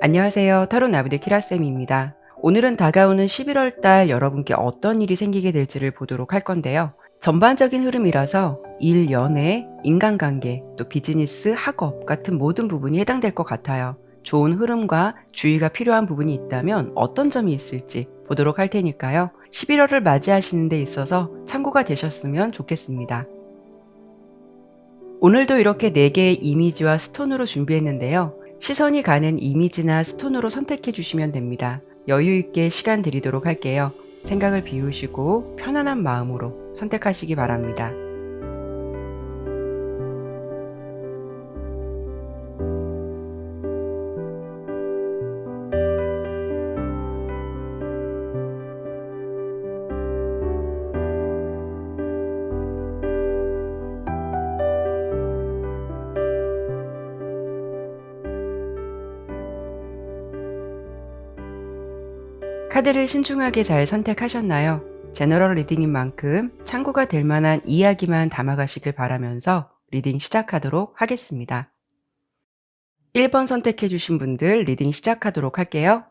안녕하세요. 타로 나비의 키라쌤입니다. 오늘은 다가오는 11월 달 여러분께 어떤 일이 생기게 될지를 보도록 할 건데요. 전반적인 흐름이라서 일, 연애, 인간관계, 또 비즈니스, 학업 같은 모든 부분이 해당될 것 같아요. 좋은 흐름과 주의가 필요한 부분이 있다면 어떤 점이 있을지 보도록 할 테니까요. 11월을 맞이하시는 데 있어서 참고가 되셨으면 좋겠습니다. 오늘도 이렇게 4개의 이미지와 스톤으로 준비했는데요. 시선이 가는 이미지나 스톤으로 선택해 주시면 됩니다. 여유 있게 시간 드리도록 할게요. 생각을 비우시고 편안한 마음으로 선택하시기 바랍니다. 카드를 신중하게 잘 선택하셨나요? 제너럴 리딩인 만큼 참고가 될 만한 이야기만 담아가시길 바라면서 리딩 시작하도록 하겠습니다. 1번 선택해 주신 분들 리딩 시작하도록 할게요.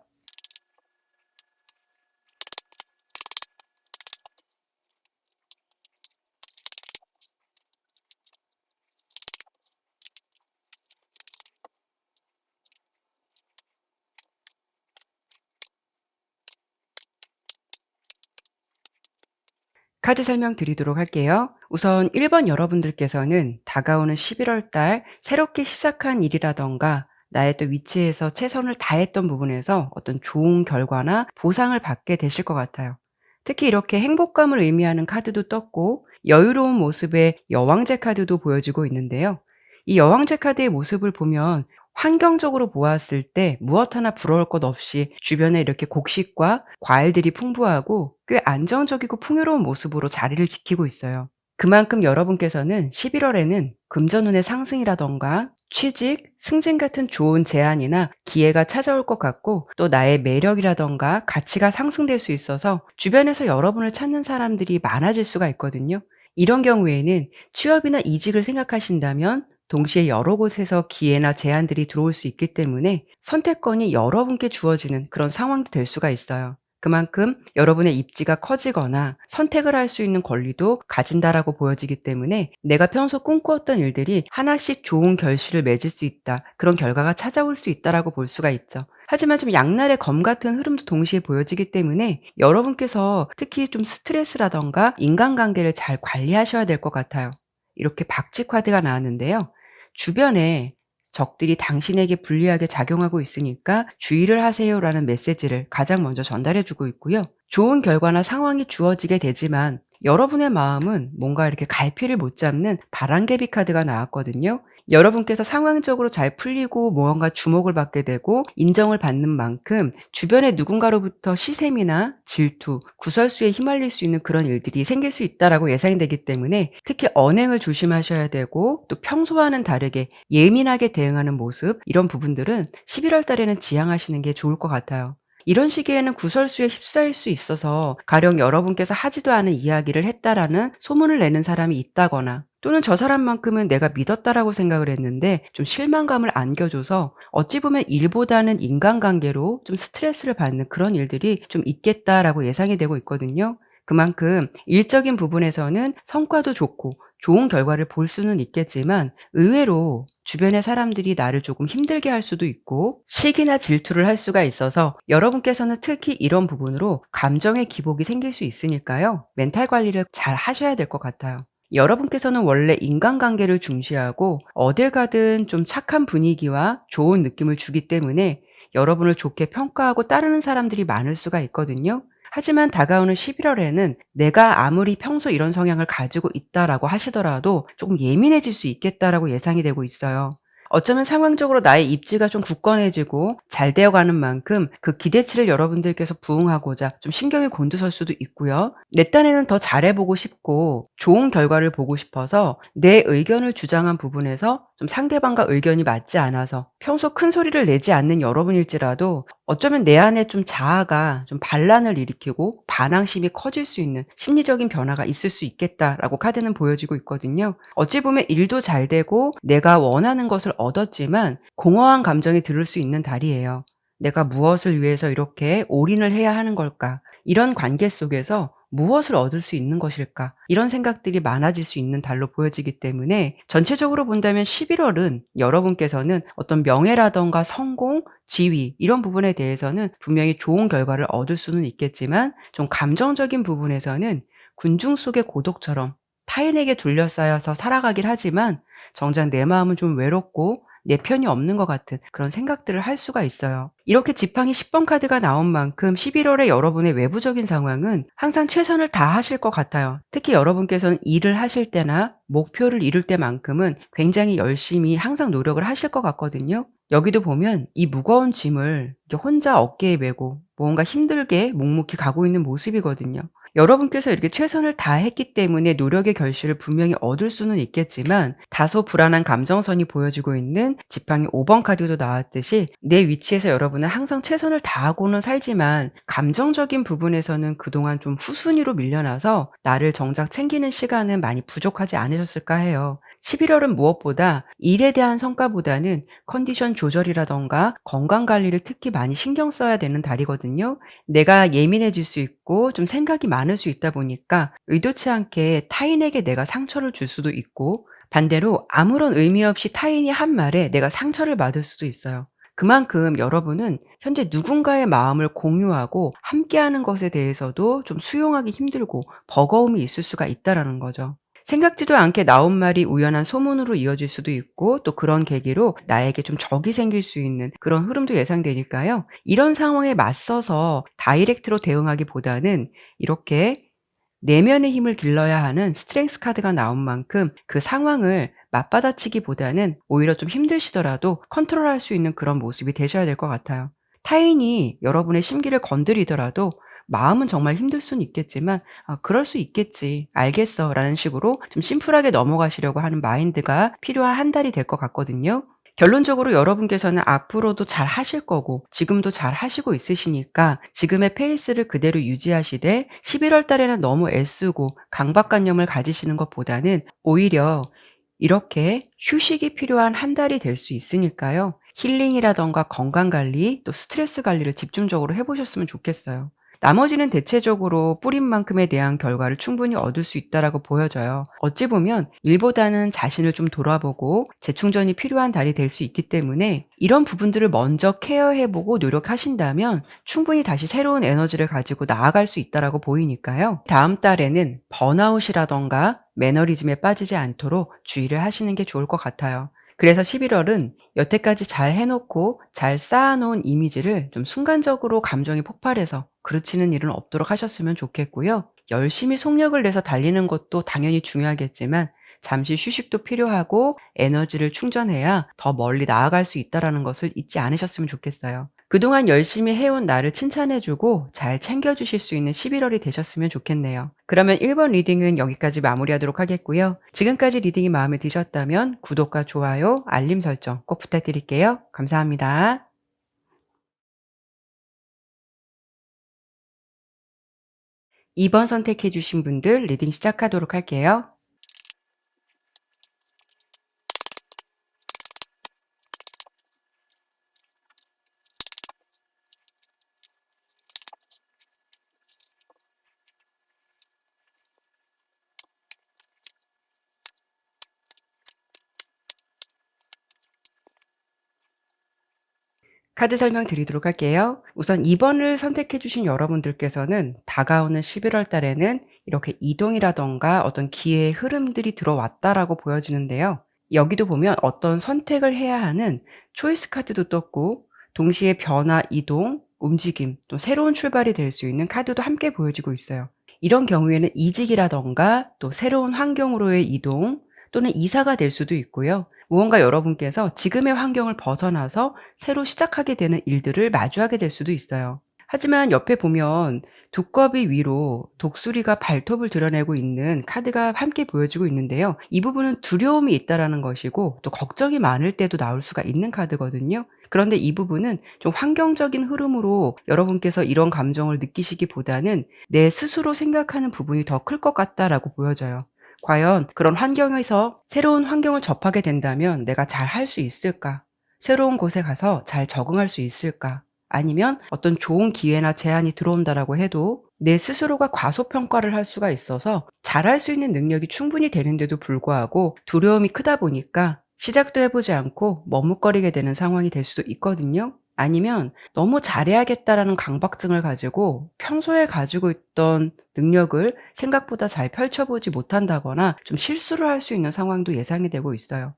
카드 설명 드리도록 할게요. 우선 1번 여러분들께서는 다가오는 11월 달 새롭게 시작한 일이라던가 나의 또 위치에서 최선을 다했던 부분에서 어떤 좋은 결과나 보상을 받게 되실 것 같아요. 특히 이렇게 행복감을 의미하는 카드도 떴고 여유로운 모습의 여왕제 카드도 보여지고 있는데요. 이 여왕제 카드의 모습을 보면 환경적으로 보았을 때 무엇 하나 부러울 것 없이 주변에 이렇게 곡식과 과일들이 풍부하고 꽤 안정적이고 풍요로운 모습으로 자리를 지키고 있어요. 그만큼 여러분께서는 11월에는 금전운의 상승이라던가 취직, 승진 같은 좋은 제안이나 기회가 찾아올 것 같고 또 나의 매력이라던가 가치가 상승될 수 있어서 주변에서 여러분을 찾는 사람들이 많아질 수가 있거든요. 이런 경우에는 취업이나 이직을 생각하신다면 동시에 여러 곳에서 기회나 제안들이 들어올 수 있기 때문에 선택권이 여러분께 주어지는 그런 상황도 될 수가 있어요. 그만큼 여러분의 입지가 커지거나 선택을 할 수 있는 권리도 가진다라고 보여지기 때문에 내가 평소 꿈꾸었던 일들이 하나씩 좋은 결실을 맺을 수 있다. 그런 결과가 찾아올 수 있다라고 볼 수가 있죠. 하지만 좀 양날의 검 같은 흐름도 동시에 보여지기 때문에 여러분께서 특히 좀 스트레스라던가 인간관계를 잘 관리하셔야 될 것 같아요. 이렇게 박쥐 카드가 나왔는데요. 주변에 적들이 당신에게 불리하게 작용하고 있으니까 주의를 하세요라는 메시지를 가장 먼저 전달해 주고 있고요. 좋은 결과나 상황이 주어지게 되지만 여러분의 마음은 뭔가 이렇게 갈피를 못 잡는 바람개비 카드가 나왔거든요. 여러분께서 상황적으로 잘 풀리고 무언가 주목을 받게 되고 인정을 받는 만큼 주변의 누군가로부터 시샘이나 질투, 구설수에 휘말릴 수 있는 그런 일들이 생길 수 있다라고 예상이 되기 때문에 특히 언행을 조심하셔야 되고 또 평소와는 다르게 예민하게 대응하는 모습 이런 부분들은 11월 달에는 지양하시는 게 좋을 것 같아요. 이런 시기에는 구설수에 휩싸일 수 있어서 가령 여러분께서 하지도 않은 이야기를 했다라는 소문을 내는 사람이 있다거나 또는 저 사람만큼은 내가 믿었다라고 생각을 했는데 좀 실망감을 안겨줘서 어찌 보면 일보다는 인간관계로 좀 스트레스를 받는 그런 일들이 좀 있겠다라고 예상이 되고 있거든요. 그만큼 일적인 부분에서는 성과도 좋고 좋은 결과를 볼 수는 있겠지만 의외로 주변의 사람들이 나를 조금 힘들게 할 수도 있고 시기나 질투를 할 수가 있어서 여러분께서는 특히 이런 부분으로 감정의 기복이 생길 수 있으니까요. 멘탈 관리를 잘 하셔야 될 것 같아요. 여러분께서는 원래 인간관계를 중시하고 어딜 가든 좀 착한 분위기와 좋은 느낌을 주기 때문에 여러분을 좋게 평가하고 따르는 사람들이 많을 수가 있거든요. 하지만 다가오는 11월에는 내가 아무리 평소 이런 성향을 가지고 있다라고 하시더라도 조금 예민해질 수 있겠다라고 예상이 되고 있어요. 어쩌면 상황적으로 나의 입지가 좀 굳건해지고 잘 되어가는 만큼 그 기대치를 여러분들께서 부응하고자 좀 신경이 곤두설 수도 있고요. 내 딴에는 더 잘해보고 싶고 좋은 결과를 보고 싶어서 내 의견을 주장한 부분에서 좀 상대방과 의견이 맞지 않아서 평소 큰 소리를 내지 않는 여러분일지라도 어쩌면 내 안에 좀 자아가 좀 반란을 일으키고 반항심이 커질 수 있는 심리적인 변화가 있을 수 있겠다라고 카드는 보여지고 있거든요. 어찌 보면 일도 잘 되고 내가 원하는 것을 얻었지만 공허한 감정이 들을 수 있는 달이에요. 내가 무엇을 위해서 이렇게 올인을 해야 하는 걸까? 이런 관계 속에서 무엇을 얻을 수 있는 것일까? 이런 생각들이 많아질 수 있는 달로 보여지기 때문에 전체적으로 본다면 11월은 여러분께서는 어떤 명예라든가 성공, 지위 이런 부분에 대해서는 분명히 좋은 결과를 얻을 수는 있겠지만 좀 감정적인 부분에서는 군중 속의 고독처럼 타인에게 둘러싸여서 살아가긴 하지만 정작 내 마음은 좀 외롭고 내 편이 없는 것 같은 그런 생각들을 할 수가 있어요. 이렇게 지팡이 10번 카드가 나온 만큼 11월에 여러분의 외부적인 상황은 항상 최선을 다하실 것 같아요. 특히 여러분께서는 일을 하실 때나 목표를 이룰 때만큼은 굉장히 열심히 항상 노력을 하실 것 같거든요. 여기도 보면 이 무거운 짐을 이렇게 혼자 어깨에 메고 뭔가 힘들게 묵묵히 가고 있는 모습이거든요. 여러분께서 이렇게 최선을 다했기 때문에 노력의 결실을 분명히 얻을 수는 있겠지만 다소 불안한 감정선이 보여지고 있는 지팡이 5번 카드도 나왔듯이 내 위치에서 여러분은 항상 최선을 다하고는 살지만 감정적인 부분에서는 그동안 좀 후순위로 밀려나서 나를 정작 챙기는 시간은 많이 부족하지 않으셨을까 해요. 11월은 무엇보다 일에 대한 성과보다는 컨디션 조절이라던가 건강 관리를 특히 많이 신경 써야 되는 달이거든요. 내가 예민해질 수 있고 좀 생각이 많을 수 있다 보니까 의도치 않게 타인에게 내가 상처를 줄 수도 있고 반대로 아무런 의미 없이 타인이 한 말에 내가 상처를 받을 수도 있어요. 그만큼 여러분은 현재 누군가의 마음을 공유하고 함께하는 것에 대해서도 좀 수용하기 힘들고 버거움이 있을 수가 있다라는 거죠. 생각지도 않게 나온 말이 우연한 소문으로 이어질 수도 있고 또 그런 계기로 나에게 좀 적이 생길 수 있는 그런 흐름도 예상되니까요. 이런 상황에 맞서서 다이렉트로 대응하기보다는 이렇게 내면의 힘을 길러야 하는 스트렝스 카드가 나온 만큼 그 상황을 맞받아치기보다는 오히려 좀 힘드시더라도 컨트롤할 수 있는 그런 모습이 되셔야 될 것 같아요. 타인이 여러분의 심기를 건드리더라도 마음은 정말 힘들 수는 있겠지만 '아 그럴 수 있겠지. 알겠어.'라는 식으로 좀 심플하게 넘어가시려고 하는 마인드가 필요한 한 달이 될 것 같거든요. 결론적으로 여러분께서는 앞으로도 잘하실 거고 지금도 잘하시고 있으시니까 지금의 페이스를 그대로 유지하시되 11월 달에는 너무 애쓰고 강박관념을 가지시는 것보다는 오히려 이렇게 휴식이 필요한 한 달이 될 수 있으니까요. 힐링이라든가 건강 관리 또 스트레스 관리를 집중적으로 해 보셨으면 좋겠어요. 나머지는 대체적으로 뿌린 만큼에 대한 결과를 충분히 얻을 수 있다라고 보여져요. 어찌 보면 일보다는 자신을 좀 돌아보고 재충전이 필요한 달이 될 수 있기 때문에 이런 부분들을 먼저 케어해 보고 노력하신다면 충분히 다시 새로운 에너지를 가지고 나아갈 수 있다라고 보이니까요. 다음 달에는 번아웃이라든가 매너리즘에 빠지지 않도록 주의를 하시는 게 좋을 것 같아요. 그래서 11월은 여태까지 잘 해 놓고 잘 쌓아 놓은 이미지를 좀 순간적으로 감정이 폭발해서 그르치는 일은 없도록 하셨으면 좋겠고요. 열심히 속력을 내서 달리는 것도 당연히 중요하겠지만 잠시 휴식도 필요하고 에너지를 충전해야 더 멀리 나아갈 수 있다라는 것을 잊지 않으셨으면 좋겠어요. 그동안 열심히 해온 나를 칭찬해 주고 잘 챙겨 주실 수 있는 11월이 되셨으면 좋겠네요. 그러면 1번 리딩은 여기까지 마무리하도록 하겠고요. 지금까지 리딩이 마음에 드셨다면 구독과 좋아요, 알림 설정 꼭 부탁드릴게요. 감사합니다. 2번 선택해 주신 분들 리딩 시작하도록 할게요. 카드 설명 드리도록 할게요. 우선 2번을 선택해 주신 여러분들께서는 다가오는 11월 달에는 이렇게 이동이라든가 어떤 기회의 흐름들이 들어왔다라고 보여지는데요. 여기도 보면 어떤 선택을 해야 하는 초이스 카드도 떴고 동시에 변화, 이동, 움직임, 또 새로운 출발이 될 수 있는 카드도 함께 보여지고 있어요. 이런 경우에는 이직이라든가 또 새로운 환경으로의 이동 또는 이사가 될 수도 있고요. 무언가 여러분께서 지금의 환경을 벗어나서 새로 시작하게 되는 일들을 마주하게 될 수도 있어요. 하지만 옆에 보면 두꺼비 위로 독수리가 발톱을 드러내고 있는 카드가 함께 보여지고 있는데요. 이 부분은 두려움이 있다라는 것이고 또 걱정이 많을 때도 나올 수가 있는 카드거든요. 그런데 이 부분은 좀 환경적인 흐름으로 여러분께서 이런 감정을 느끼시기보다는 내 스스로 생각하는 부분이 더 클 것 같다라고 보여져요. 과연 그런 환경에서 새로운 환경을 접하게 된다면 내가 잘 할 수 있을까? 새로운 곳에 가서 잘 적응할 수 있을까? 아니면 어떤 좋은 기회나 제안이 들어온다라고 해도 내 스스로가 과소평가를 할 수가 있어서 잘할 수 있는 능력이 충분히 되는데도 불구하고 두려움이 크다 보니까 시작도 해보지 않고 머뭇거리게 되는 상황이 될 수도 있거든요. 아니면 너무 잘해야겠다라는 강박증을 가지고 평소에 가지고 있던 능력을 생각보다 잘 펼쳐보지 못한다거나 좀 실수를 할 수 있는 상황도 예상이 되고 있어요.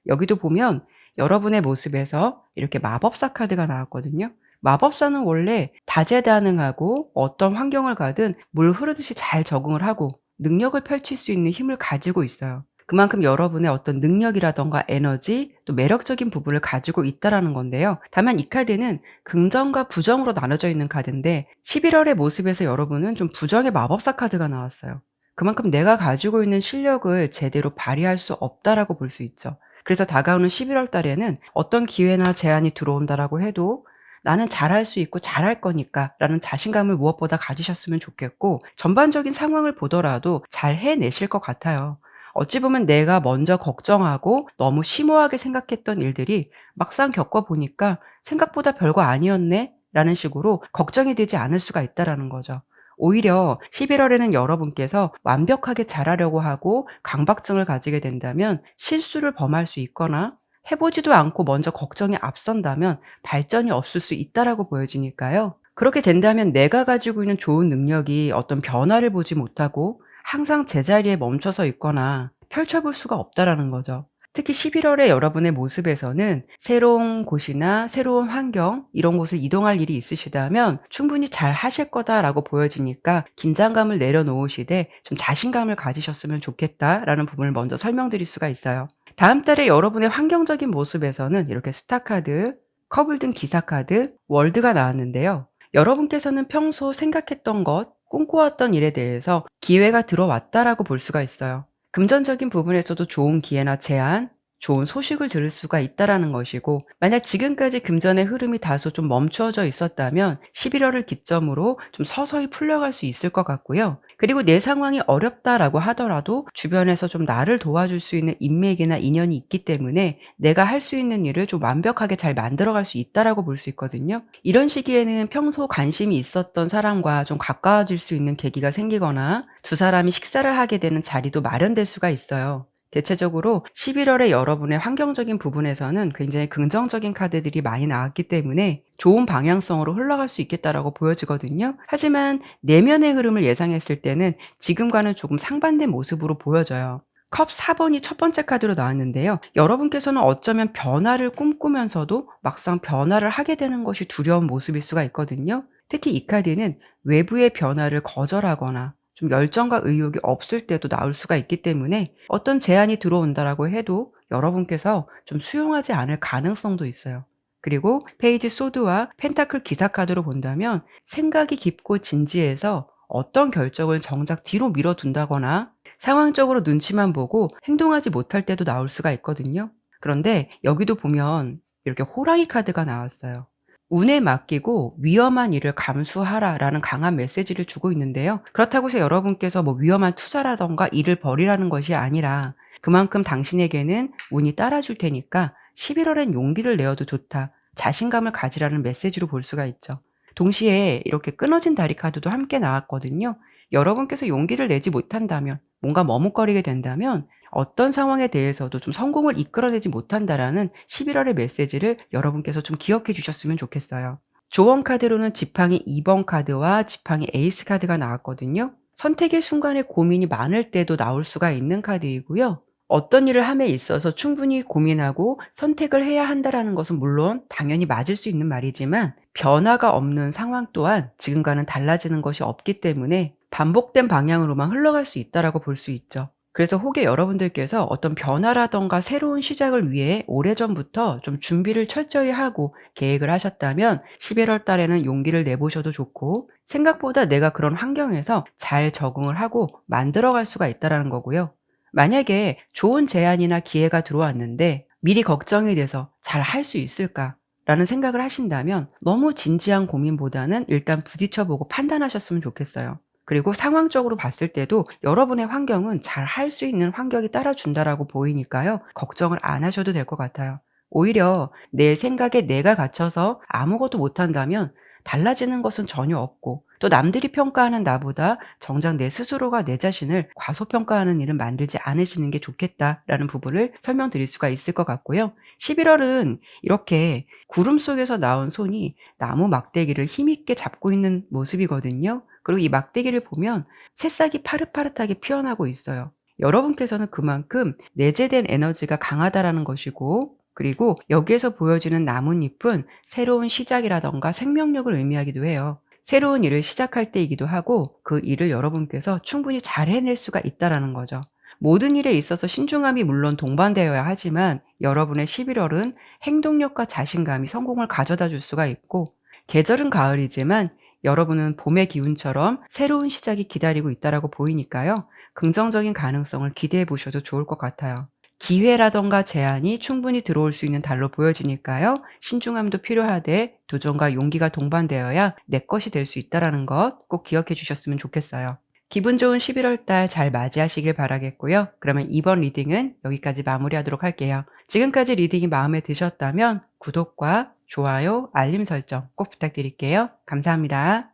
여기도 보면 여러분의 모습에서 이렇게 마법사 카드가 나왔거든요. 마법사는 원래 다재다능하고 어떤 환경을 가든 물 흐르듯이 잘 적응을 하고 능력을 펼칠 수 있는 힘을 가지고 있어요. 그만큼 여러분의 어떤 능력이라든가 에너지 또 매력적인 부분을 가지고 있다라는 건데요. 다만 이 카드는 긍정과 부정으로 나눠져 있는 카드인데 11월의 모습에서 여러분은 좀 부정의 마법사 카드가 나왔어요. 그만큼 내가 가지고 있는 실력을 제대로 발휘할 수 없다라고 볼 수 있죠. 그래서 다가오는 11월 달에는 어떤 기회나 제안이 들어온다라고 해도 나는 잘할 수 있고 잘할 거니까 라는 자신감을 무엇보다 가지셨으면 좋겠고, 전반적인 상황을 보더라도 잘 해내실 것 같아요. 어찌 보면 내가 먼저 걱정하고 너무 심오하게 생각했던 일들이 막상 겪어보니까 생각보다 별거 아니었네? 라는 식으로 걱정이 되지 않을 수가 있다라는 거죠. 오히려 11월에는 여러분께서 완벽하게 잘하려고 하고 강박증을 가지게 된다면 실수를 범할 수 있거나 해보지도 않고 먼저 걱정이 앞선다면 발전이 없을 수 있다라고 보여지니까요. 그렇게 된다면 내가 가지고 있는 좋은 능력이 어떤 변화를 보지 못하고 항상 제자리에 멈춰서 있거나 펼쳐볼 수가 없다라는 거죠. 특히 11월에 여러분의 모습에서는 새로운 곳이나 새로운 환경, 이런 곳을 이동할 일이 있으시다면 충분히 잘 하실 거다라고 보여지니까 긴장감을 내려놓으시되 좀 자신감을 가지셨으면 좋겠다라는 부분을 먼저 설명드릴 수가 있어요. 다음 달에 여러분의 환경적인 모습에서는 이렇게 스타카드, 컵을 든 기사카드, 월드가 나왔는데요. 여러분께서는 평소 생각했던 것, 꿈꿔왔던 일에 대해서 기회가 들어왔다라고 볼 수가 있어요. 금전적인 부분에서도 좋은 기회나 제안, 좋은 소식을 들을 수가 있다라는 것이고, 만약 지금까지 금전의 흐름이 다소 좀 멈추어져 있었다면 11월을 기점으로 좀 서서히 풀려갈 수 있을 것 같고요. 그리고 내 상황이 어렵다라고 하더라도 주변에서 좀 나를 도와줄 수 있는 인맥이나 인연이 있기 때문에 내가 할 수 있는 일을 좀 완벽하게 잘 만들어갈 수 있다라고 볼 수 있거든요. 이런 시기에는 평소 관심이 있었던 사람과 좀 가까워질 수 있는 계기가 생기거나 두 사람이 식사를 하게 되는 자리도 마련될 수가 있어요. 대체적으로 11월에 여러분의 환경적인 부분에서는 굉장히 긍정적인 카드들이 많이 나왔기 때문에 좋은 방향성으로 흘러갈 수 있겠다라고 보여지거든요. 하지만 내면의 흐름을 예상했을 때는 지금과는 조금 상반된 모습으로 보여져요. 컵 4번이 첫 번째 카드로 나왔는데요. 여러분께서는 어쩌면 변화를 꿈꾸면서도 막상 변화를 하게 되는 것이 두려운 모습일 수가 있거든요. 특히 이 카드는 외부의 변화를 거절하거나 좀 열정과 의욕이 없을 때도 나올 수가 있기 때문에 어떤 제안이 들어온다라고 해도 여러분께서 좀 수용하지 않을 가능성도 있어요. 그리고 페이지 소드와 펜타클 기사 카드로 본다면 생각이 깊고 진지해서 어떤 결정을 정작 뒤로 미뤄둔다거나 상황적으로 눈치만 보고 행동하지 못할 때도 나올 수가 있거든요. 그런데 여기도 보면 이렇게 호랑이 카드가 나왔어요. 운에 맡기고 위험한 일을 감수하라라는 강한 메시지를 주고 있는데요. 그렇다고 해서 여러분께서 뭐 위험한 투자라던가 일을 벌이라는 것이 아니라 그만큼 당신에게는 운이 따라줄 테니까 11월엔 용기를 내어도 좋다. 자신감을 가지라는 메시지로 볼 수가 있죠. 동시에 이렇게 끊어진 다리 카드도 함께 나왔거든요. 여러분께서 용기를 내지 못한다면, 뭔가 머뭇거리게 된다면 어떤 상황에 대해서도 좀 성공을 이끌어내지 못한다라는 11월의 메시지를 여러분께서 좀 기억해 주셨으면 좋겠어요. 조언 카드로는 지팡이 2번 카드와 지팡이 에이스 카드가 나왔거든요. 선택의 순간에 고민이 많을 때도 나올 수가 있는 카드이고요. 어떤 일을 함에 있어서 충분히 고민하고 선택을 해야 한다라는 것은 물론 당연히 맞을 수 있는 말이지만 변화가 없는 상황 또한 지금과는 달라지는 것이 없기 때문에 반복된 방향으로만 흘러갈 수 있다라고 볼 수 있죠. 그래서 혹여 여러분들께서 어떤 변화라던가 새로운 시작을 위해 오래전부터 좀 준비를 철저히 하고 계획을 하셨다면 11월 달에는 용기를 내보셔도 좋고, 생각보다 내가 그런 환경에서 잘 적응을 하고 만들어갈 수가 있다라는 거고요. 만약에 좋은 제안이나 기회가 들어왔는데 미리 걱정이 돼서 '잘 할 수 있을까?' 라는 생각을 하신다면 너무 진지한 고민보다는 일단 부딪혀 보고 판단하셨으면 좋겠어요. 그리고 상황적으로 봤을 때도 여러분의 환경은 잘 할 수 있는 환경이 따라준다라고 보이니까요. 걱정을 안 하셔도 될 것 같아요. 오히려 내 생각에 내가 갇혀서 아무것도 못한다면 달라지는 것은 전혀 없고, 또 남들이 평가하는 나보다 정작 내 스스로가 내 자신을 과소평가하는 일은 만들지 않으시는 게 좋겠다라는 부분을 설명드릴 수가 있을 것 같고요. 11월은 이렇게 구름 속에서 나온 손이 나무 막대기를 힘있게 잡고 있는 모습이거든요. 그리고 이 막대기를 보면 새싹이 파릇파릇하게 피어나고 있어요. 여러분께서는 그만큼 내재된 에너지가 강하다라는 것이고, 그리고 여기에서 보여지는 나뭇잎은 새로운 시작이라던가 생명력을 의미하기도 해요. 새로운 일을 시작할 때이기도 하고, 그 일을 여러분께서 충분히 잘 해낼 수가 있다라는 거죠. 모든 일에 있어서 신중함이 물론 동반되어야 하지만, 여러분의 11월은 행동력과 자신감이 성공을 가져다 줄 수가 있고, 계절은 가을이지만 여러분은 봄의 기운처럼 새로운 시작이 기다리고 있다라고 보이니까요. 긍정적인 가능성을 기대해 보셔도 좋을 것 같아요. 기회라던가 제안이 충분히 들어올 수 있는 달로 보여지니까요. 신중함도 필요하되 도전과 용기가 동반되어야 내 것이 될 수 있다라는 것 꼭 기억해 주셨으면 좋겠어요. 기분 좋은 11월 달 잘 맞이하시길 바라겠고요. 그러면 이번 리딩은 여기까지 마무리하도록 할게요. 지금까지 리딩이 마음에 드셨다면 구독과 좋아요, 알림 설정 꼭 부탁드릴게요. 감사합니다.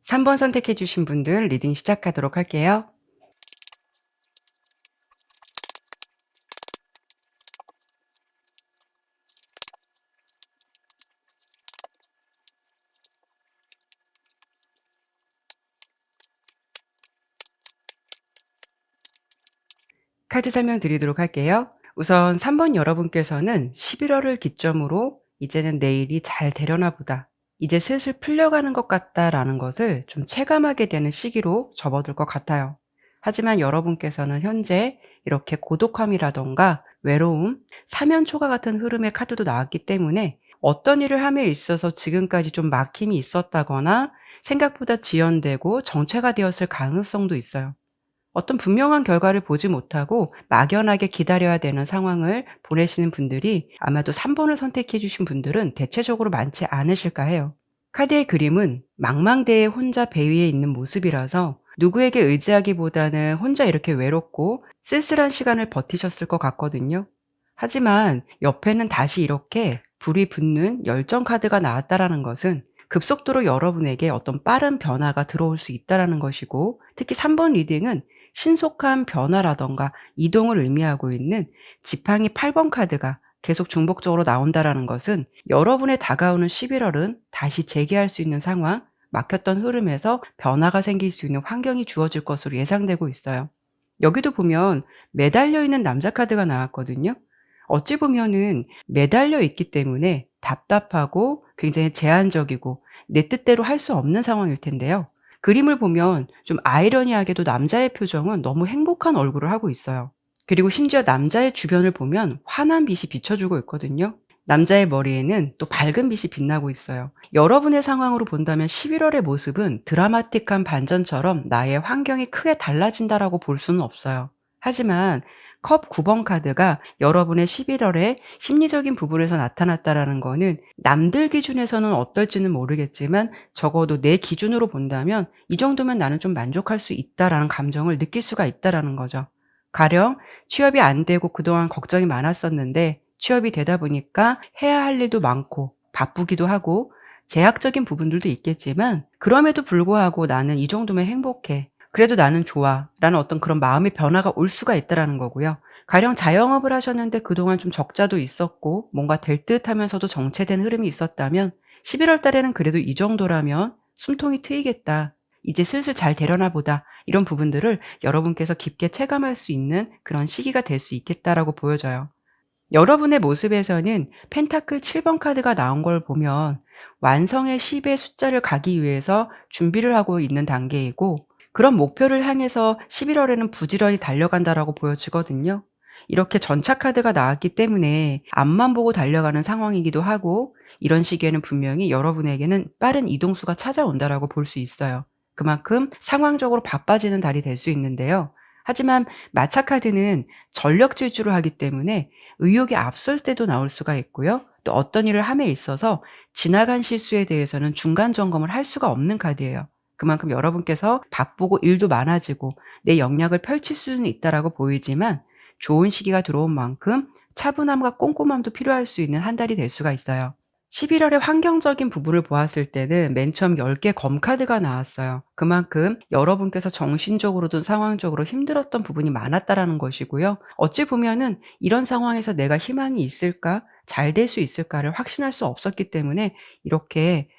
3번 선택해 주신 분들 리딩 시작하도록 할게요. 카드 설명드리도록 할게요. 우선 3번 여러분께서는 11월을 기점으로 이제는 내일이 잘 되려나 보다, 이제 슬슬 풀려가는 것 같다라는 것을 좀 체감하게 되는 시기로 접어들 것 같아요. 하지만 여러분께서는 현재 이렇게 고독함이라던가 외로움, 사면초가 같은 흐름의 카드도 나왔기 때문에 어떤 일을 함에 있어서 지금까지 좀 막힘이 있었다거나 생각보다 지연되고 정체가 되었을 가능성도 있어요. 어떤 분명한 결과를 보지 못하고 막연하게 기다려야 되는 상황을 보내시는 분들이 아마도 3번을 선택해 주신 분들은 대체적으로 많지 않으실까 해요. 카드의 그림은 망망대해 혼자 배 위에 있는 모습이라서 누구에게 의지하기보다는 혼자 이렇게 외롭고 쓸쓸한 시간을 버티셨을 것 같거든요. 하지만 옆에는 다시 이렇게 불이 붙는 열정 카드가 나왔다라는 것은 급속도로 여러분에게 어떤 빠른 변화가 들어올 수 있다라는 것이고, 특히 3번 리딩은 신속한 변화라던가 이동을 의미하고 있는 지팡이 8번 카드가 계속 중복적으로 나온다라는 것은 여러분의 다가오는 11월은 다시 재개할 수 있는 상황, 막혔던 흐름에서 변화가 생길 수 있는 환경이 주어질 것으로 예상되고 있어요. 여기도 보면 매달려 있는 남자 카드가 나왔거든요. 어찌 보면은 매달려 있기 때문에 답답하고 굉장히 제한적이고 내 뜻대로 할 수 없는 상황일 텐데요. 그림을 보면 좀 아이러니하게도 남자의 표정은 너무 행복한 얼굴을 하고 있어요. 그리고 심지어 남자의 주변을 보면 환한 빛이 비춰주고 있거든요. 남자의 머리에는 또 밝은 빛이 빛나고 있어요. 여러분의 상황으로 본다면 11월의 모습은 드라마틱한 반전처럼 나의 환경이 크게 달라진다라고 볼 수는 없어요. 하지만 컵 9번 카드가 여러분의 11월의 심리적인 부분에서 나타났다라는 거는 남들 기준에서는 어떨지는 모르겠지만 적어도 내 기준으로 본다면 이 정도면 나는 좀 만족할 수 있다라는 감정을 느낄 수가 있다라는 거죠. 가령 취업이 안 되고 그동안 걱정이 많았었는데 취업이 되다 보니까 해야 할 일도 많고 바쁘기도 하고 제약적인 부분들도 있겠지만 그럼에도 불구하고 '나는 이 정도면 행복해. 그래도 나는 좋아.'라는 어떤 그런 마음의 변화가 올 수가 있다라는 거고요. 가령 자영업을 하셨는데 그동안 좀 적자도 있었고 뭔가 될 듯하면서도 정체된 흐름이 있었다면 11월 달에는 그래도 '이 정도라면 숨통이 트이겠다. 이제 슬슬 잘 되려나 보다.' 이런 부분들을 여러분께서 깊게 체감할 수 있는 그런 시기가 될 수 있겠다라고 보여져요. 여러분의 모습에서는 펜타클 7번 카드가 나온 걸 보면 완성의 10의 숫자를 가기 위해서 준비를 하고 있는 단계이고, 그런 목표를 향해서 11월에는 부지런히 달려간다라고 보여지거든요. 이렇게 전차 카드가 나왔기 때문에 앞만 보고 달려가는 상황이기도 하고, 이런 시기에는 분명히 여러분에게는 빠른 이동수가 찾아온다라고 볼 수 있어요. 그만큼 상황적으로 바빠지는 달이 될 수 있는데요. 하지만 마차 카드는 전력 질주를 하기 때문에 의욕이 앞설 때도 나올 수가 있고요. 또 어떤 일을 함에 있어서 지나간 실수에 대해서는 중간 점검을 할 수가 없는 카드예요. 그만큼 여러분께서 바쁘고 일도 많아지고 내 역량을 펼칠 수는 있다라고 보이지만 좋은 시기가 들어온 만큼 차분함과 꼼꼼함도 필요할 수 있는 한 달이 될 수가 있어요. 11월의 환경적인 부분을 보았을 때는 맨 처음 10개 검카드가 나왔어요. 그만큼 여러분께서 정신적으로든 상황적으로 힘들었던 부분이 많았다라는 것이고요. 어찌 보면은 '이런 상황에서 내가 희망이 있을까? 잘 될 수 있을까?'를 확신할 수 없었기 때문에 이렇게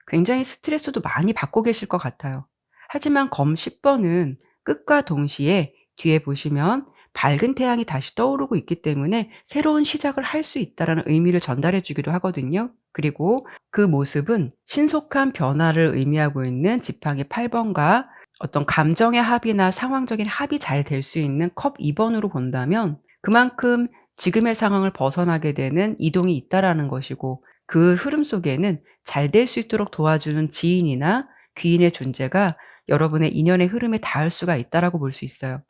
굉장히 스트레스도 많이 받고 계실 것 같아요. 하지만 검 10 번은 끝과 동시에 뒤에 보시면 밝은 태양이 다시 떠오르고 있기 때문에 새로운 시작을 할 수 있다라는 의미를 전달해 주기도 하거든요. 그리고 그 모습은 신속한 변화를 의미하고 있는 지팡이 8 번과 어떤 감정의 합이나 상황적인 합이 잘 될 수 있는 컵 2 번으로 본다면 그만큼 지금의 상황을 벗어나게 되는 이동이 있다라는 것이고 그 흐름 속에는 잘 될 수 있도록 도와주는 지인이나 귀인의 존재가 여러분의 인연의 흐름에 닿을 수가 있다라고 볼 수 있어요.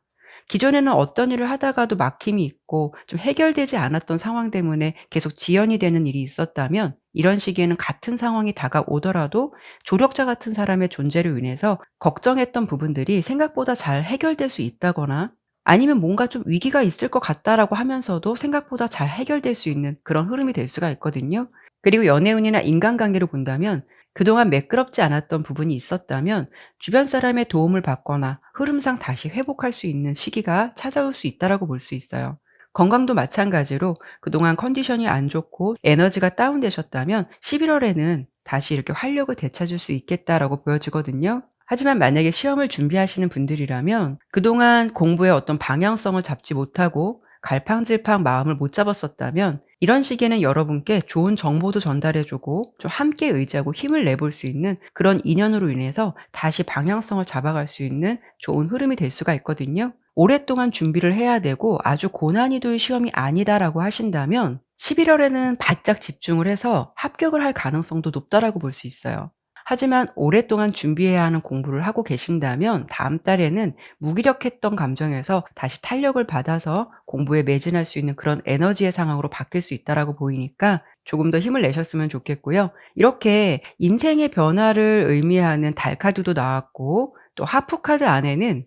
기존에는 어떤 일을 하다가도 막힘이 있고 좀 해결되지 않았던 상황 때문에 계속 지연이 되는 일이 있었다면 이런 시기에는 같은 상황이 다가오더라도 조력자 같은 사람의 존재로 인해서 걱정했던 부분들이 생각보다 잘 해결될 수 있다거나 아니면 뭔가 좀 위기가 있을 것 같다라고 하면서도 생각보다 잘 해결될 수 있는 그런 흐름이 될 수가 있거든요. 그리고 연애운이나 인간관계로 본다면 그동안 매끄럽지 않았던 부분이 있었다면 주변 사람의 도움을 받거나 흐름상 다시 회복할 수 있는 시기가 찾아올 수 있다라고 볼 수 있어요. 건강도 마찬가지로 그동안 컨디션이 안 좋고 에너지가 다운되셨다면 11월에는 다시 이렇게 활력을 되찾을 수 있겠다라고 보여지거든요. 하지만 만약에 시험을 준비하시는 분들이라면 그동안 공부의 어떤 방향성을 잡지 못하고 갈팡질팡 마음을 못 잡았었다면 이런 시기에는 여러분께 좋은 정보도 전달해 주고 좀 함께 의지하고 힘을 내볼 수 있는 그런 인연으로 인해서 다시 방향성을 잡아갈 수 있는 좋은 흐름이 될 수가 있거든요. 오랫동안 준비를 해야 되고 아주 고난이도의 시험이 아니다라고 하신다면 11월에는 바짝 집중을 해서 합격을 할 가능성도 높다라고 볼 수 있어요. 하지만 오랫동안 준비해야 하는 공부를 하고 계신다면 다음 달에는 무기력했던 감정에서 다시 탄력을 받아서 공부에 매진할 수 있는 그런 에너지의 상황으로 바뀔 수 있다라고 보이니까 조금 더 힘을 내셨으면 좋겠고요. 이렇게 인생의 변화를 의미하는 달 카드도 나왔고 또 하프 카드 안에는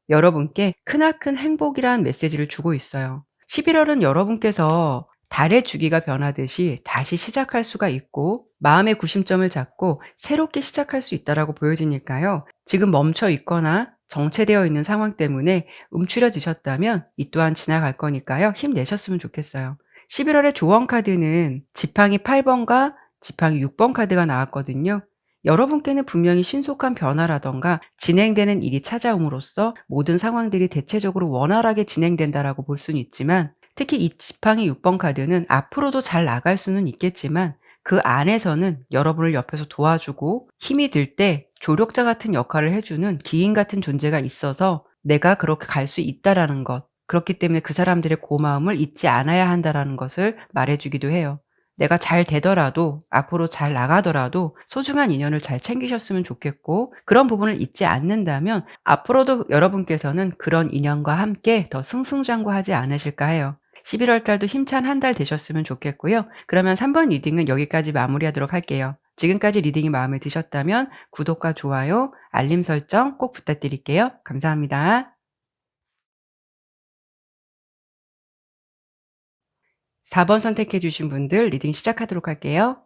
여러분께 크나큰 행복이란 메시지를 주고 있어요. 11월은 여러분께서 달의 주기가 변하듯이 다시 시작할 수가 있고 마음의 구심점을 잡고 새롭게 시작할 수 있다라고 보여지니까요. 지금 멈춰 있거나 정체되어 있는 상황 때문에 움츠려드셨다면 이 또한 지나갈 거니까요. 힘내셨으면 좋겠어요. 11월의 조언 카드는 지팡이 8 번과 지팡이 6번 카드가 나왔거든요. 여러분께는 분명히 신속한 변화라든가 진행되는 일이 찾아옴으로써 모든 상황들이 대체적으로 원활하게 진행된다라고 볼 수는 있지만 특히 이 지팡이 6번 카드는 앞으로도 잘 나갈 수는 있겠지만 그 안에서는 여러분을 옆에서 도와주고 힘이 들 때 조력자 같은 역할을 해 주는 기인 같은 존재가 있어서 내가 그렇게 갈 수 있다라는 것, 그렇기 때문에 그 사람들의 고마움을 잊지 않아야 한다라는 것을 말해 주기도 해요. 내가 잘 되더라도 앞으로 잘 나가더라도 소중한 인연을 잘 챙기셨으면 좋겠고 그런 부분을 잊지 않는다면 앞으로도 여러분께서는 그런 인연과 함께 더 승승장구하지 않으실까 해요. 11월 달도 힘찬 한 달 되셨으면 좋겠고요. 그러면 3번 리딩은 여기까지 마무리하도록 할게요. 지금까지 리딩이 마음에 드셨다면 구독과 좋아요, 알림 설정 꼭 부탁드릴게요. 감사합니다. 4번 선택해 주신 분들 리딩 시작하도록 할게요.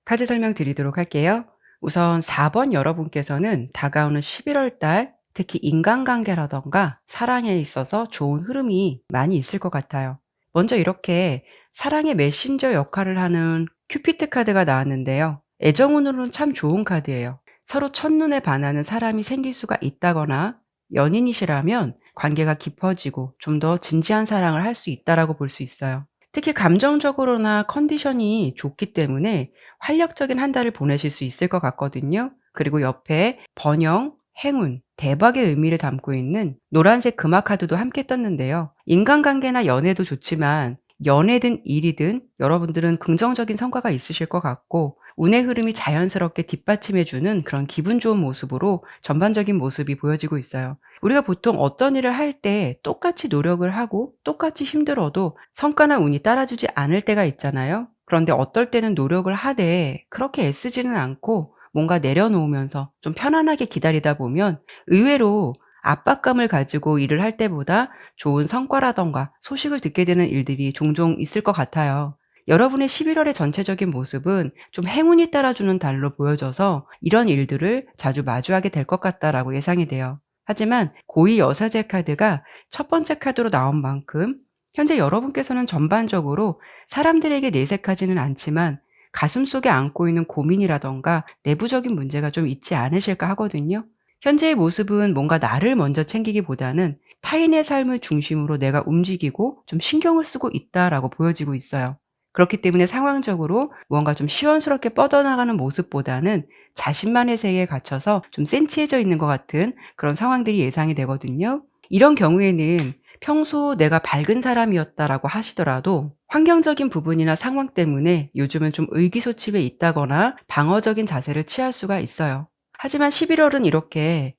카드 설명 드리도록 할게요. 우선 4번 여러분께서는 다가오는 11월 달 특히 인간관계라든가 사랑에 있어서 좋은 흐름이 많이 있을 것 같아요. 먼저 이렇게 사랑의 메신저 역할을 하는 큐피트 카드가 나왔는데요. 애정운으로는 참 좋은 카드예요. 서로 첫눈에 반하는 사람이 생길 수가 있다거나 연인이시라면 관계가 깊어지고 좀 더 진지한 사랑을 할 수 있다라고 볼 수 있어요. 특히 감정적으로나 컨디션이 좋기 때문에 활력적인 한 달을 보내실 수 있을 것 같거든요. 그리고 옆에 번영, 행운, 대박의 의미를 담고 있는 노란색 금화 카드도 함께 떴는데요. 인간관계나 연애도 좋지만 연애든 일이든 여러분들은 긍정적인 성과가 있으실 것 같고 운의 흐름이 자연스럽게 뒷받침해주는 그런 기분 좋은 모습으로 전반적인 모습이 보여지고 있어요. 우리가 보통 어떤 일을 할 때 똑같이 노력을 하고 똑같이 힘들어도 성과나 운이 따라주지 않을 때가 있잖아요. 그런데 어떨 때는 노력을 하되 그렇게 애쓰지는 않고 뭔가 내려놓으면서 좀 편안하게 기다리다 보면 의외로 압박감을 가지고 일을 할 때보다 좋은 성과라던가 소식을 듣게 되는 일들이 종종 있을 것 같아요. 여러분의 11월의 전체적인 모습은 좀 행운이 따라주는 달로 보여져서 이런 일들을 자주 마주하게 될 것 같다라고 예상이 돼요. 하지만 고위 여사제 카드가 첫 번째 카드로 나온 만큼 현재 여러분께서는 전반적으로 사람들에게 내색하지는 않지만 가슴속에 안고 있는 고민이라던가 내부적인 문제가 좀 있지 않으실까 하거든요. 현재의 모습은 뭔가 나를 먼저 챙기기보다는 타인의 삶을 중심으로 내가 움직이고 좀 신경을 쓰고 있다라고 보여지고 있어요. 그렇기 때문에 상황적으로 무언가 좀 시원스럽게 뻗어나가는 모습보다는 자신만의 세계에 갇혀서 좀 센치해져 있는 것 같은 그런 상황들이 예상이 되거든요. 이런 경우에는 평소 내가 밝은 사람이었다라고 하시더라도 환경적인 부분이나 상황 때문에 요즘은 좀 의기소침해 있다거나 방어적인 자세를 취할 수가 있어요. 하지만 11월은 이렇게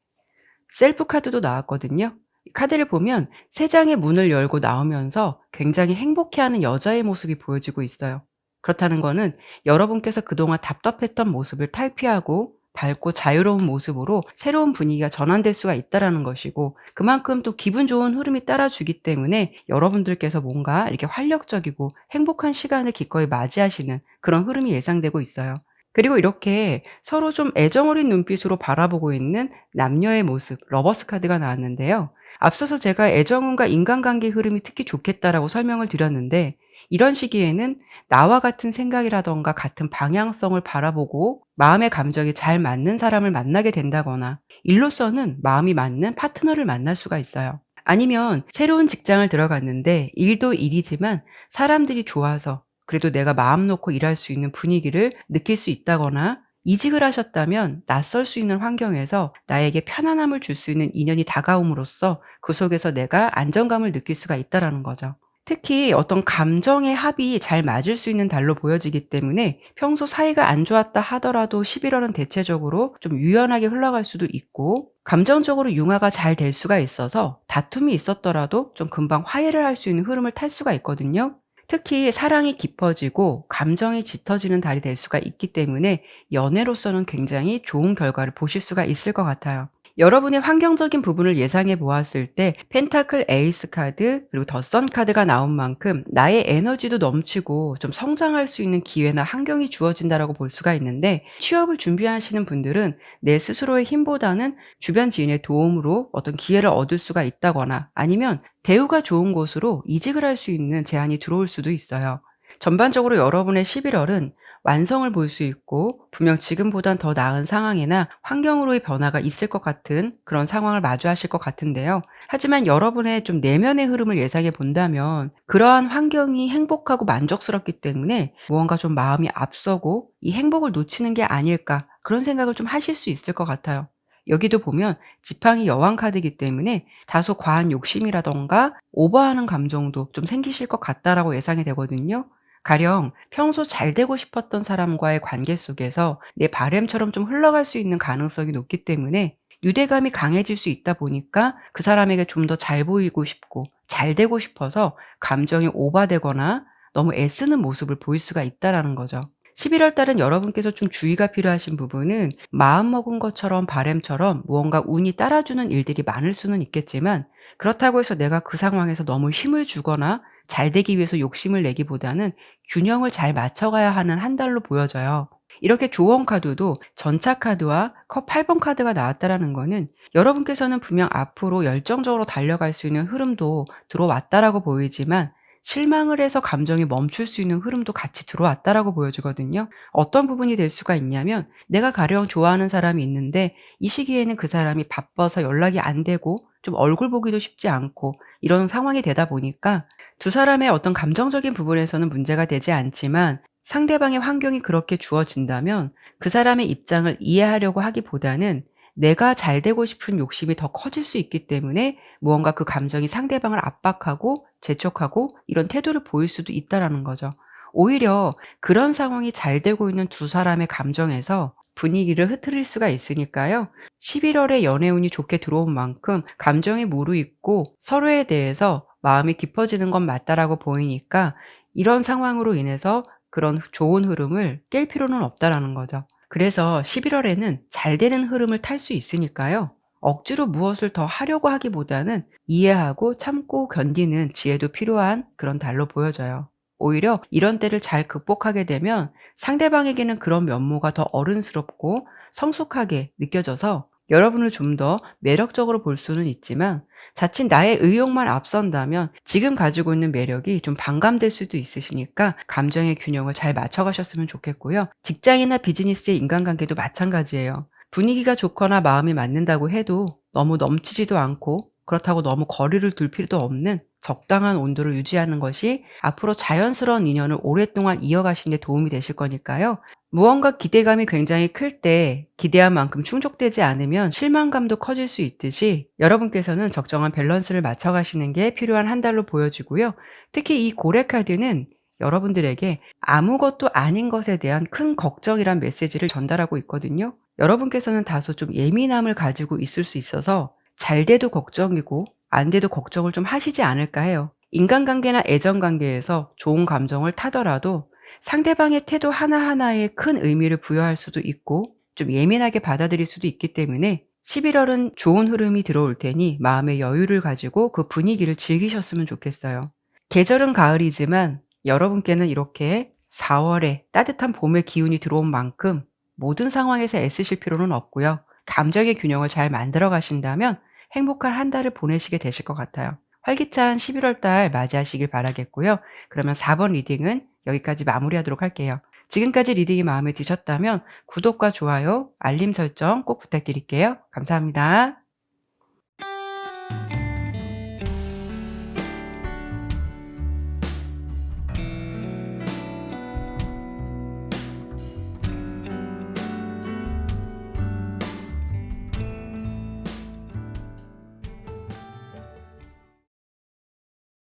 셀프 카드도 나왔거든요. 이 카드를 보면 세 장의 문을 열고 나오면서 굉장히 행복해하는 여자의 모습이 보여지고 있어요. 그렇다는 거는 여러분께서 그동안 답답했던 모습을 탈피하고 밝고 자유로운 모습으로 새로운 분위기가 전환될 수가 있다라는 것이고, 그만큼 또 기분 좋은 흐름이 따라주기 때문에 여러분들께서 뭔가 이렇게 활력적이고 행복한 시간을 기꺼이 맞이하시는 그런 흐름이 예상되고 있어요. 그리고 이렇게 서로 좀 애정 어린 눈빛으로 바라보고 있는 남녀의 모습, 러버스 카드가 나왔는데요. 앞서서 제가 애정운과 인간관계 흐름이 특히 좋겠다라고 설명을 드렸는데, 이런 시기에는 나와 같은 생각이라던가 같은 방향성을 바라보고 마음의 감정이 잘 맞는 사람을 만나게 된다거나, 일로서는 마음이 맞는 파트너를 만날 수가 있어요. 아니면 새로운 직장을 들어갔는데 일도 일이지만 사람들이 좋아서 그래도 내가 마음 놓고 일할 수 있는 분위기를 느낄 수 있다거나, 이직을 하셨다면 낯설 수 있는 환경에서 나에게 편안함을 줄 수 있는 인연이 다가옴으로써 그 속에서 내가 안정감을 느낄 수가 있다라는 거죠. 특히 어떤 감정의 합이 잘 맞을 수 있는 달로 보여지기 때문에 평소 사이가 안 좋았다 하더라도 11월은 대체적으로 좀 유연하게 흘러갈 수도 있고, 감정적으로 융화가 잘 될 수가 있어서 다툼이 있었더라도 좀 금방 화해를 할 수 있는 흐름을 탈 수가 있거든요. 특히 사랑이 깊어지고 감정이 짙어지는 달이 될 수가 있기 때문에 연애로서는 굉장히 좋은 결과를 보실 수가 있을 것 같아요. 여러분의 환경적인 부분을 예상해 보았을 때 펜타클 에이스 카드 그리고 더 선 카드가 나온 만큼 나의 에너지도 넘치고 좀 성장할 수 있는 기회나 환경이 주어진다라고 볼 수가 있는데, 취업을 준비하시는 분들은 내 스스로의 힘보다는 주변 지인의 도움으로 어떤 기회를 얻을 수가 있다거나, 아니면 대우가 좋은 곳으로 이직을 할 수 있는 제안이 들어올 수도 있어요. 전반적으로 여러분의 11월은 완성을 볼 수 있고 분명 지금보단 더 나은 상황이나 환경으로의 변화가 있을 것 같은 그런 상황을 마주하실 것 같은데요. 하지만 여러분의 좀 내면의 흐름을 예상해 본다면 그러한 환경이 행복하고 만족스럽기 때문에 무언가 좀 마음이 앞서고 이 행복을 놓치는 게 아닐까, 그런 생각을 좀 하실 수 있을 것 같아요. 여기도 보면 지팡이 여왕 카드이기 때문에 다소 과한 욕심이라던가 오버하는 감정도 좀 생기실 것 같다라고 예상이 되거든요. 가령 평소 잘 되고 싶었던 사람과의 관계 속에서 내 바램처럼 좀 흘러갈 수 있는 가능성이 높기 때문에 유대감이 강해질 수 있다 보니까 그 사람에게 좀 더 잘 보이고 싶고 잘 되고 싶어서 감정이 오버되거나 너무 애쓰는 모습을 보일 수가 있다라는 거죠. 11월 달은 여러분께서 좀 주의가 필요하신 부분은, 마음먹은 것처럼 바램처럼 무언가 운이 따라주는 일들이 많을 수는 있겠지만 그렇다고 해서 내가 그 상황에서 너무 힘을 주거나 잘 되기 위해서 욕심을 내기보다는 균형을 잘 맞춰가야 하는 한 달로 보여져요. 이렇게 조언 카드도 전차 카드와 컵 8번 카드가 나왔다라는 거는 여러분께서는 분명 앞으로 열정적으로 달려갈 수 있는 흐름도 들어왔다라고 보이지만 실망을 해서 감정이 멈출 수 있는 흐름도 같이 들어왔다라고 보여지거든요. 어떤 부분이 될 수가 있냐면, 내가 가령 좋아하는 사람이 있는데 이 시기에는 그 사람이 바빠서 연락이 안 되고 좀 얼굴 보기도 쉽지 않고 이런 상황이 되다 보니까 두 사람의 어떤 감정적인 부분에서는 문제가 되지 않지만 상대방의 환경이 그렇게 주어진다면 그 사람의 입장을 이해하려고 하기보다는 내가 잘 되고 싶은 욕심이 더 커질 수 있기 때문에 무언가 그 감정이 상대방을 압박하고 재촉하고 이런 태도를 보일 수도 있다라는 거죠. 오히려 그런 상황이 잘 되고 있는 두 사람의 감정에서 분위기를 흐트릴 수가 있으니까요. 11월에 연애운이 좋게 들어온 만큼 감정이 무르익고 서로에 대해서 마음이 깊어지는 건 맞다라고 보이니까 이런 상황으로 인해서 그런 좋은 흐름을 깰 필요는 없다라는 거죠. 그래서 11월에는 잘 되는 흐름을 탈 수 있으니까요. 억지로 무엇을 더 하려고 하기보다는 이해하고 참고 견디는 지혜도 필요한 그런 달로 보여져요. 오히려 이런 때를 잘 극복하게 되면 상대방에게는 그런 면모가 더 어른스럽고 성숙하게 느껴져서 여러분을 좀 더 매력적으로 볼 수는 있지만 자칫 나의 의욕만 앞선다면 지금 가지고 있는 매력이 좀 반감될 수도 있으시니까 감정의 균형을 잘 맞춰가셨으면 좋겠고요. 직장이나 비즈니스의 인간관계도 마찬가지예요. 분위기가 좋거나 마음이 맞는다고 해도 너무 넘치지도 않고 그렇다고 너무 거리를 둘 필요도 없는 적당한 온도를 유지하는 것이 앞으로 자연스러운 인연을 오랫동안 이어가시는 데 도움이 되실 거니까요. 무언가 기대감이 굉장히 클 때 기대한 만큼 충족되지 않으면 실망감도 커질 수 있듯이 여러분께서는 적정한 밸런스를 맞춰가시는 게 필요한 한 달로 보여지고요. 특히 이 고래 카드는 여러분들에게 아무것도 아닌 것에 대한 큰 걱정이란 메시지를 전달하고 있거든요. 여러분께서는 다소 좀 예민함을 가지고 있을 수 있어서 잘 돼도 걱정이고 안 돼도 걱정을 좀 하시지 않을까 해요. 인간관계나 애정관계에서 좋은 감정을 타더라도 상대방의 태도 하나하나에 큰 의미를 부여할 수도 있고 좀 예민하게 받아들일 수도 있기 때문에 11월은 좋은 흐름이 들어올 테니 마음의 여유를 가지고 그 분위기를 즐기셨으면 좋겠어요. 계절은 가을이지만 여러분께는 이렇게 4월에 따뜻한 봄의 기운이 들어온 만큼 모든 상황에서 애쓰실 필요는 없고요. 감정의 균형을 잘 만들어 가신다면 행복한 한 달을 보내시게 되실 것 같아요. 활기찬 11월 달 맞이하시길 바라겠고요. 그러면 4번 리딩은 여기까지 마무리하도록 할게요. 지금까지 리딩이 마음에 드셨다면 구독과 좋아요, 알림 설정 꼭 부탁드릴게요. 감사합니다.